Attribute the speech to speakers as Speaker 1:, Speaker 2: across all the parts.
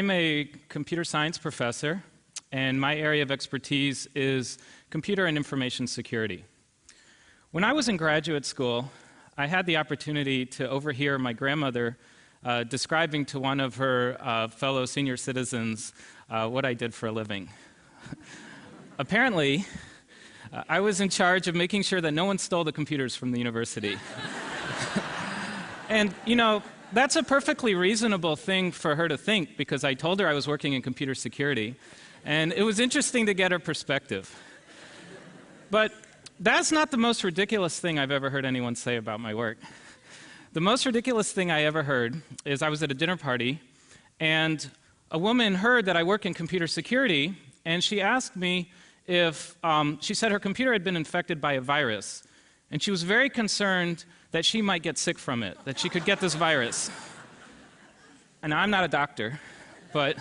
Speaker 1: I'm a computer science professor, and my area of expertise is computer and information security. When I was in graduate school, I had the opportunity to overhear my grandmother describing to one of her fellow senior citizens what I did for a living. Apparently, I was in charge of making sure that no one stole the computers from the university. And, you know, that's a perfectly reasonable thing for her to think, because I told her I was working in computer security, and it was interesting to get her perspective. But that's not the most ridiculous thing I've ever heard anyone say about my work. The most ridiculous thing I ever heard is I was at a dinner party, and a woman heard that I work in computer security, and she asked me if, she said her computer had been infected by a virus, and she was very concerned that she might get sick from it, that she could get this virus. And I'm not a doctor, but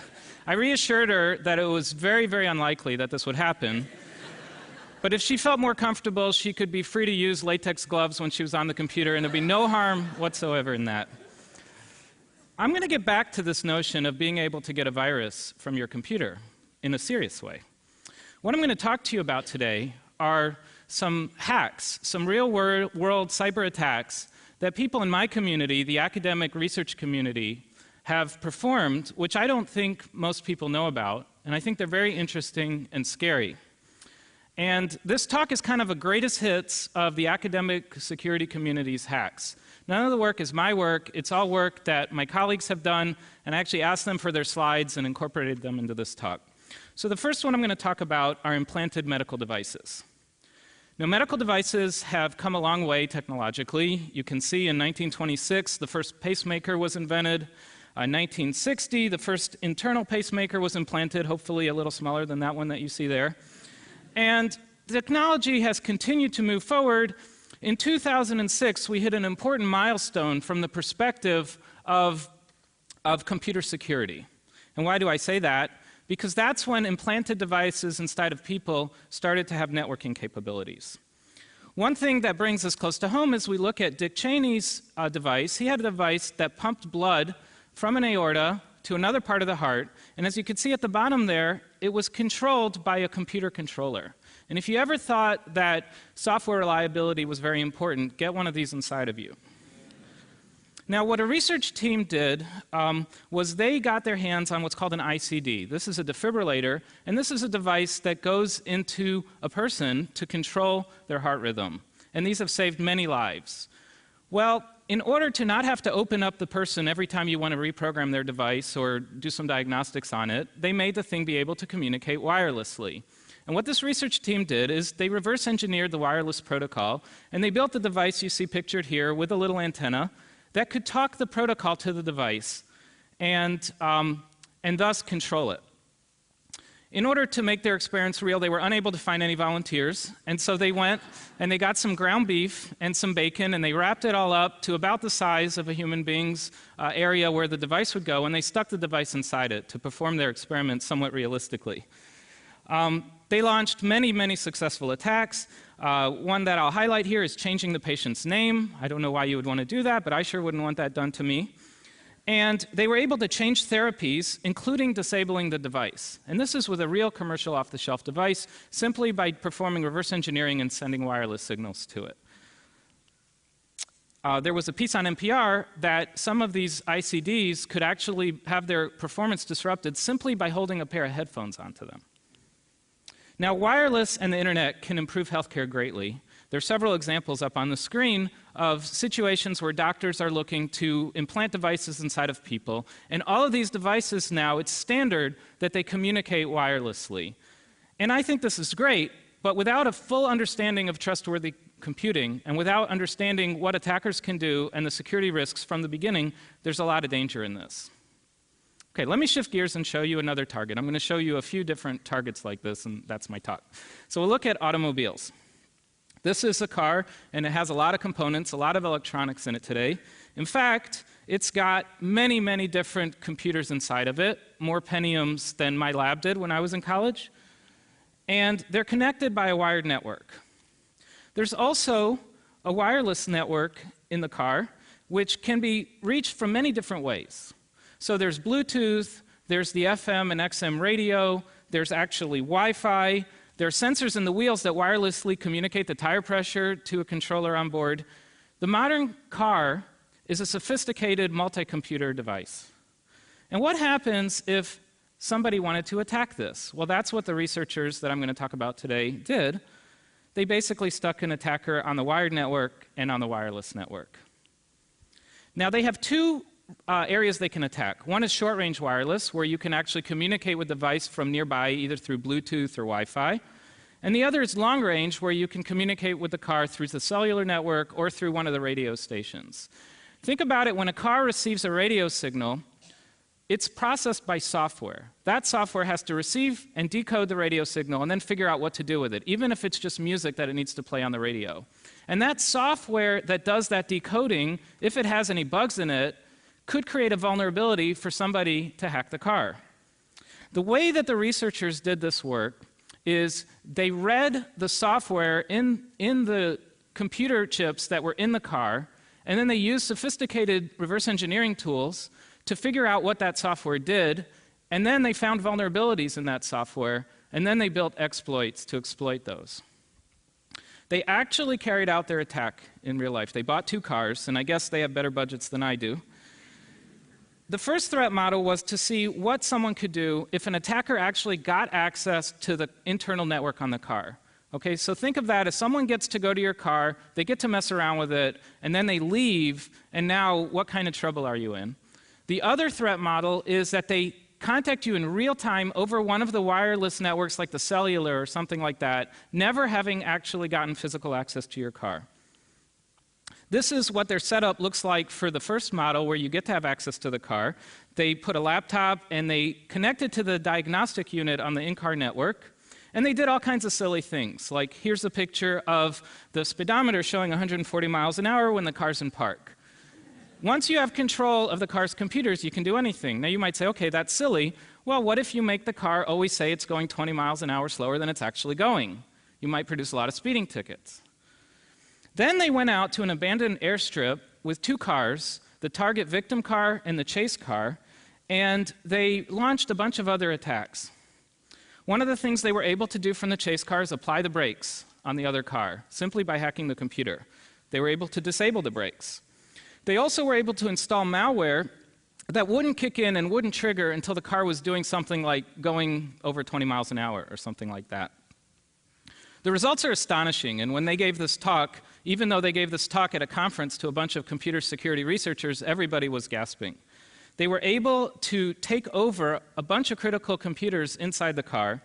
Speaker 1: I reassured her that it was very, very unlikely that this would happen. But if she felt more comfortable, she could be free to use latex gloves when she was on the computer, and there'd be no harm whatsoever in that. I'm going to get back to this notion of being able to get a virus from your computer in a serious way. What I'm going to talk to you about today are some hacks, some real-world cyber attacks that people in my community, the academic research community, have performed, which I don't think most people know about, and I think they're very interesting and scary. And this talk is kind of a greatest hits of the academic security community's hacks. None of the work is my work, it's all work that my colleagues have done, and I actually asked them for their slides and incorporated them into this talk. So the first one I'm going to talk about are implanted medical devices. Now, medical devices have come a long way technologically. You can see in 1926, the first pacemaker was invented. In 1960, the first internal pacemaker was implanted, hopefully a little smaller than that one that you see there. And technology has continued to move forward. In 2006, we hit an important milestone from the perspective of computer security. And why do I say that? Because that's when implanted devices inside of people started to have networking capabilities. One thing that brings us close to home is we look at Dick Cheney's device. He had a device that pumped blood from an aorta to another part of the heart, and as you can see at the bottom there, it was controlled by a computer controller. And if you ever thought that software reliability was very important, get one of these inside of you. Now, what a research team did was they got their hands on what's called an ICD. This is a defibrillator, and this is a device that goes into a person to control their heart rhythm. And these have saved many lives. Well, in order to not have to open up the person every time you want to reprogram their device or do some diagnostics on it, they made the thing be able to communicate wirelessly. And what this research team did is they reverse engineered the wireless protocol, and they built the device you see pictured here with a little antenna that could talk the protocol to the device and thus control it. In order to make their experiments real, they were unable to find any volunteers, and so they went and they got some ground beef and some bacon, and they wrapped it all up to about the size of a human being's area where the device would go, and they stuck the device inside it to perform their experiments somewhat realistically. They launched many, many successful attacks. One that I'll highlight here is changing the patient's name. I don't know why you would want to do that, but I sure wouldn't want that done to me. And they were able to change therapies, including disabling the device. And this is with a real commercial off-the-shelf device, simply by performing reverse engineering and sending wireless signals to it. There was a piece on NPR that some of these ICDs could actually have their performance disrupted simply by holding a pair of headphones onto them. Now, wireless and the internet can improve healthcare greatly. There are several examples up on the screen of situations where doctors are looking to implant devices inside of people, and all of these devices now, it's standard that they communicate wirelessly. And I think this is great, but without a full understanding of trustworthy computing, and without understanding what attackers can do and the security risks from the beginning, there's a lot of danger in this. Okay, let me shift gears and show you another target. I'm going to show you a few different targets like this, and that's my talk. So we'll look at automobiles. This is a car, and it has a lot of components, a lot of electronics in it today. In fact, it's got many, many different computers inside of it, more Pentiums than my lab did when I was in college. And they're connected by a wired network. There's also a wireless network in the car, which can be reached from many different ways. So there's Bluetooth, There's the FM and XM radio. There's actually Wi-Fi. There are sensors in the wheels that wirelessly communicate the tire pressure to a controller on board. The modern car is a sophisticated multi-computer device. And what happens if somebody wanted to attack this? Well, that's what the researchers that I'm going to talk about today did. They basically stuck an attacker on the wired network and on the wireless network. Now, they have two areas they can attack. One is short-range wireless, where you can actually communicate with the device from nearby, either through Bluetooth or Wi-Fi. And the other is long-range, where you can communicate with the car through the cellular network or through one of the radio stations. Think about it, when a car receives a radio signal, it's processed by software. That software has to receive and decode the radio signal and then figure out what to do with it, even if it's just music that it needs to play on the radio. And that software that does that decoding, if it has any bugs in it, could create a vulnerability for somebody to hack the car. The way that the researchers did this work is they read the software in the computer chips that were in the car, and then they used sophisticated reverse engineering tools to figure out what that software did, and then they found vulnerabilities in that software, and then they built exploits to exploit those. They actually carried out their attack in real life. They bought two cars, and I guess they have better budgets than I do. The first threat model was to see what someone could do if an attacker actually got access to the internal network on the car. Okay, so think of that as someone gets to go to your car, they get to mess around with it, and then they leave, and now what kind of trouble are you in? The other threat model is that they contact you in real time over one of the wireless networks like the cellular or something like that, never having actually gotten physical access to your car. This is what their setup looks like for the first model, where you get to have access to the car. They put a laptop and they connect it to the diagnostic unit on the in-car network. And they did all kinds of silly things, like here's a picture of the speedometer showing 140 miles an hour when the car's in park. Once you have control of the car's computers, you can do anything. Now you might say, okay, that's silly. Well, what if you make the car always say it's going 20 miles an hour slower than it's actually going? You might produce a lot of speeding tickets. Then they went out to an abandoned airstrip with two cars, the target victim car and the chase car, and they launched a bunch of other attacks. One of the things they were able to do from the chase car is apply the brakes on the other car, simply by hacking the computer. They were able to disable the brakes. They also were able to install malware that wouldn't kick in and wouldn't trigger until the car was doing something like going over 20 miles an hour or something like that. The results are astonishing, and when they gave this talk, even though they gave this talk at a conference to a bunch of computer security researchers, everybody was gasping. They were able to take over a bunch of critical computers inside the car,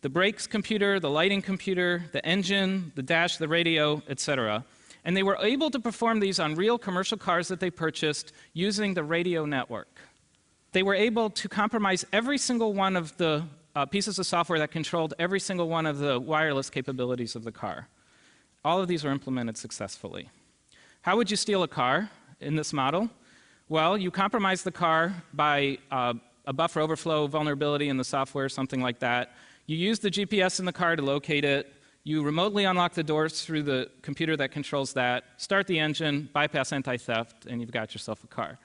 Speaker 1: the brakes computer, the lighting computer, the engine, the dash, the radio, etc. And they were able to perform these on real commercial cars that they purchased using the radio network. They were able to compromise every single one of the pieces of software that controlled every single one of the wireless capabilities of the car. All of these were implemented successfully. How would you steal a car in this model? Well, you compromise the car by a buffer overflow vulnerability in the software, something like that. You use the GPS in the car to locate it. You remotely unlock the doors through the computer that controls that, start the engine, bypass anti-theft, and you've got yourself a car.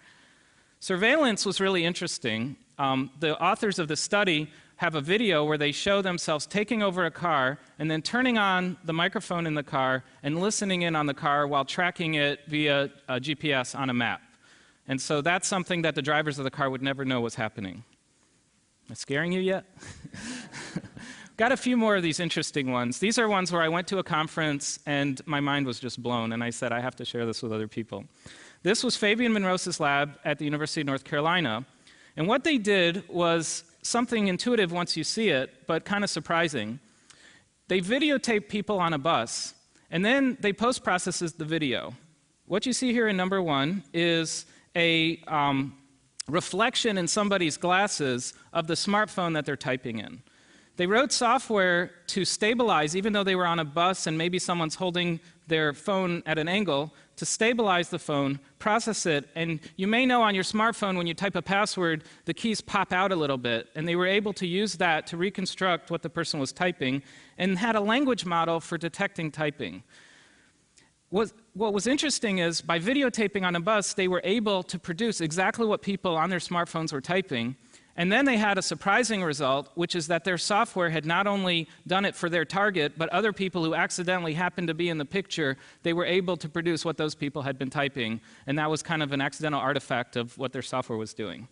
Speaker 1: Surveillance was really interesting. The authors of the study have a video where they show themselves taking over a car and then turning on the microphone in the car and listening in on the car while tracking it via GPS on a map. And so that's something that the drivers of the car would never know was happening. Am I scaring you yet? Got a few more of these interesting ones. These are ones where I went to a conference and my mind was just blown, and I said, I have to share this with other people. This was Fabian Monrose's lab at the University of North Carolina. And what they did was something intuitive once you see it, but kind of surprising. They videotape people on a bus, and then they post-processes the video. What you see here in number 1 is a reflection in somebody's glasses of the smartphone that they're typing in. They wrote software to stabilize, even though they were on a bus and maybe someone's holding their phone at an angle, to stabilize the phone, process it, and you may know on your smartphone when you type a password, the keys pop out a little bit, and they were able to use that to reconstruct what the person was typing and had a language model for detecting typing. What was interesting is by videotaping on a bus, they were able to produce exactly what people on their smartphones were typing, And then they had a surprising result, which is that their software had not only done it for their target, but other people who accidentally happened to be in the picture, they were able to produce what those people had been typing. And that was kind of an accidental artifact of what their software was doing.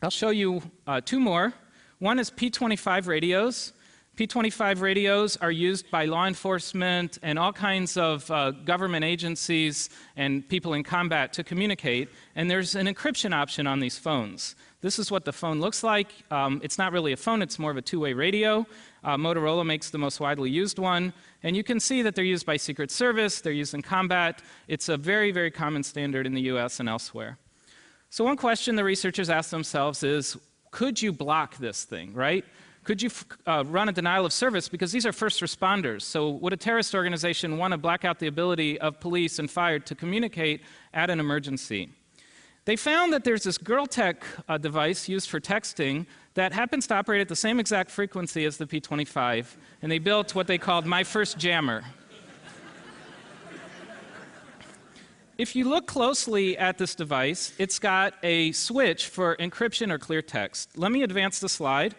Speaker 1: I'll show you two more. One is P25 radios. P25 radios are used by law enforcement and all kinds of government agencies and people in combat to communicate. And there's an encryption option on these phones. This is what the phone looks like. It's not really a phone, it's more of a two-way radio. Motorola makes the most widely used one. And you can see that they're used by Secret Service, they're used in combat. It's a very, very common standard in the US and elsewhere. So one question the researchers asked themselves is, could you block this thing, right? Could you run a denial of service? Because these are first responders. So would a terrorist organization want to black out the ability of police and fire to communicate at an emergency? They found that there's this Girltech device used for texting that happens to operate at the same exact frequency as the P25. And they built what they called My First Jammer. If you look closely at this device, it's got a switch for encryption or clear text. Let me advance the slide.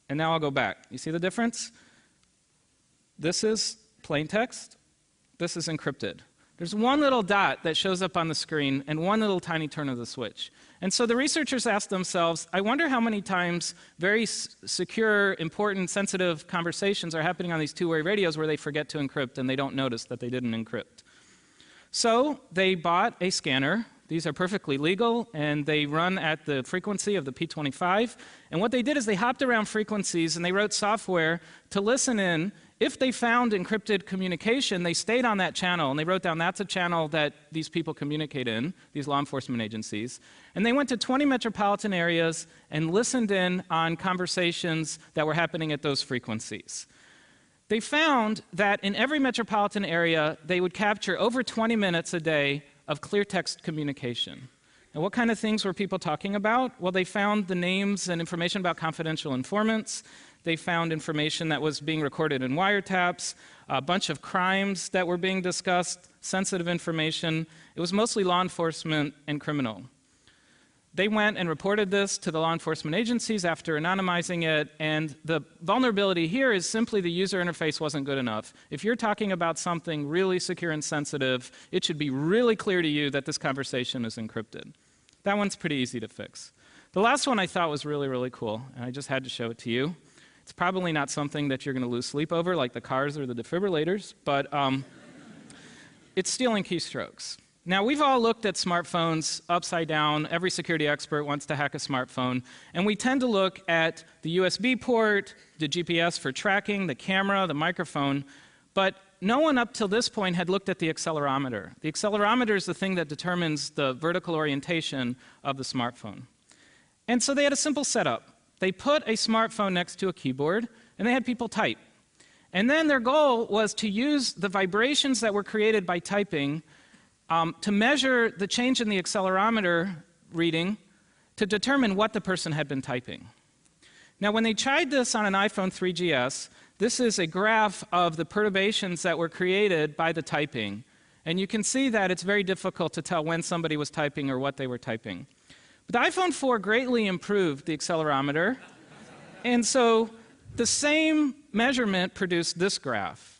Speaker 1: And now I'll go back. You see the difference? This is plain text. This is encrypted. There's one little dot that shows up on the screen and one little tiny turn of the switch. And so the researchers asked themselves, I wonder how many times very secure, important, sensitive conversations are happening on these two-way radios where they forget to encrypt and they don't notice that they didn't encrypt. So they bought a scanner. These are perfectly legal, and they run at the frequency of the P25. And what they did is they hopped around frequencies, and they wrote software to listen in. If they found encrypted communication, they stayed on that channel, and they wrote down that's a channel that these people communicate in, these law enforcement agencies. And they went to 20 metropolitan areas and listened in on conversations that were happening at those frequencies. They found that in every metropolitan area, they would capture over 20 minutes a day of clear text communication. And what kind of things were people talking about? Well, they found the names and information about confidential informants. They found information that was being recorded in wiretaps, a bunch of crimes that were being discussed, sensitive information. It was mostly law enforcement and criminal. They went and reported this to the law enforcement agencies after anonymizing it, and the vulnerability here is simply the user interface wasn't good enough. If you're talking about something really secure and sensitive, it should be really clear to you that this conversation is encrypted. That one's pretty easy to fix. The last one I thought was really, really cool, and I just had to show it to you. It's probably not something that you're going to lose sleep over, like the cars or the defibrillators, but it's stealing keystrokes. Now, we've all looked at smartphones upside down. Every security expert wants to hack a smartphone. And we tend to look at the USB port, the GPS for tracking, the camera, the microphone. But no one up till this point had looked at the accelerometer. The accelerometer is the thing that determines the vertical orientation of the smartphone. And so they had a simple setup. They put a smartphone next to a keyboard, and they had people type. And then their goal was to use the vibrations that were created by typing to measure the change in the accelerometer reading to determine what the person had been typing. Now, when they tried this on an iPhone 3GS, this is a graph of the perturbations that were created by the typing. And you can see that it's very difficult to tell when somebody was typing or what they were typing. But the iPhone 4 greatly improved the accelerometer. And so the same measurement produced this graph.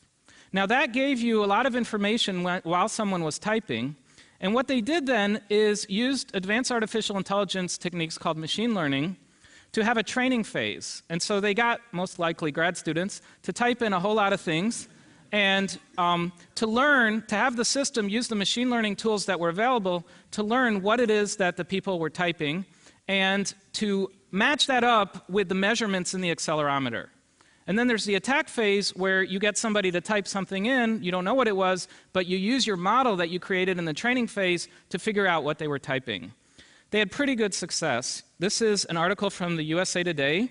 Speaker 1: Now, that gave you a lot of information while someone was typing. And what they did then is used advanced artificial intelligence techniques called machine learning to have a training phase. And so they got, most likely, grad students to type in a whole lot of things and to learn, to have the system use the machine learning tools that were available to learn what it is that the people were typing and to match that up with the measurements in the accelerometer. And then there's the attack phase where you get somebody to type something in, you don't know what it was, but you use your model that you created in the training phase to figure out what they were typing. They had pretty good success. This is an article from the USA Today.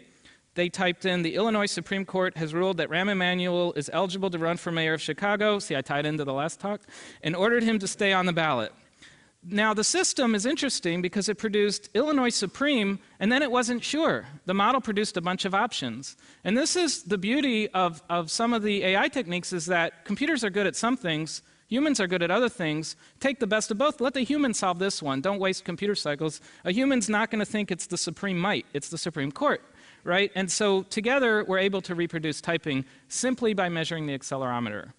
Speaker 1: They typed in, the Illinois Supreme Court has ruled that Rahm Emanuel is eligible to run for mayor of Chicago, see I tied into the last talk, and ordered him to stay on the ballot. Now, the system is interesting because it produced Illinois Supreme, and then it wasn't sure. The model produced a bunch of options. And this is the beauty of some of the AI techniques, is that computers are good at some things, Humans are good at other things. Take the best of both. Let the human solve this one. Don't waste computer cycles. A human's not going to think it's the supreme might. It's the Supreme Court, right? And so together, we're able to reproduce typing simply by measuring the accelerometer.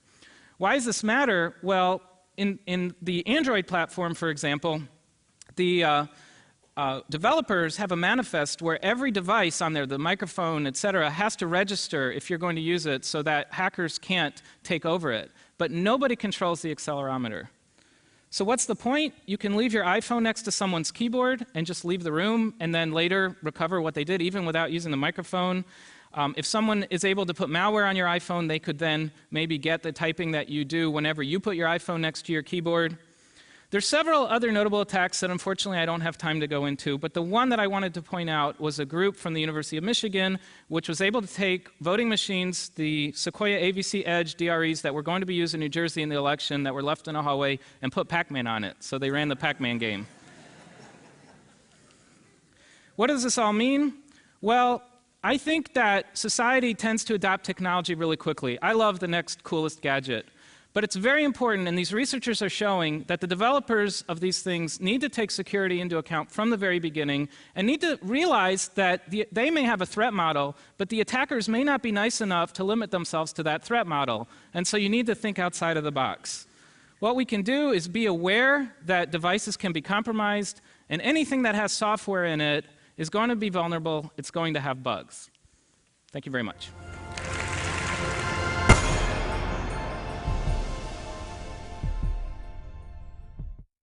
Speaker 1: Why does this matter? Well, in the Android platform, for example, the developers have a manifest where every device on there, the microphone, et cetera, has to register if you're going to use it so that hackers can't take over it. But nobody controls the accelerometer. So what's the point? You can leave your iPhone next to someone's keyboard and just leave the room and then later recover what they did even without using the microphone. If someone is able to put malware on your iPhone, they could then maybe get the typing that you do whenever you put your iPhone next to your keyboard. There's several other notable attacks that unfortunately I don't have time to go into, but the one that I wanted to point out was a group from the University of Michigan which was able to take voting machines, the Sequoia AVC Edge DREs that were going to be used in New Jersey in the election that were left in a hallway, and put Pac-Man on it. So they ran the Pac-Man game. What does this all mean? Well, I think that society tends to adopt technology really quickly. I love the next coolest gadget. But it's very important, and these researchers are showing that the developers of these things need to take security into account from the very beginning and need to realize that they may have a threat model, but the attackers may not be nice enough to limit themselves to that threat model. And so you need to think outside of the box. What we can do is be aware that devices can be compromised, and anything that has software in it is going to be vulnerable. It's going to have bugs. Thank you very much.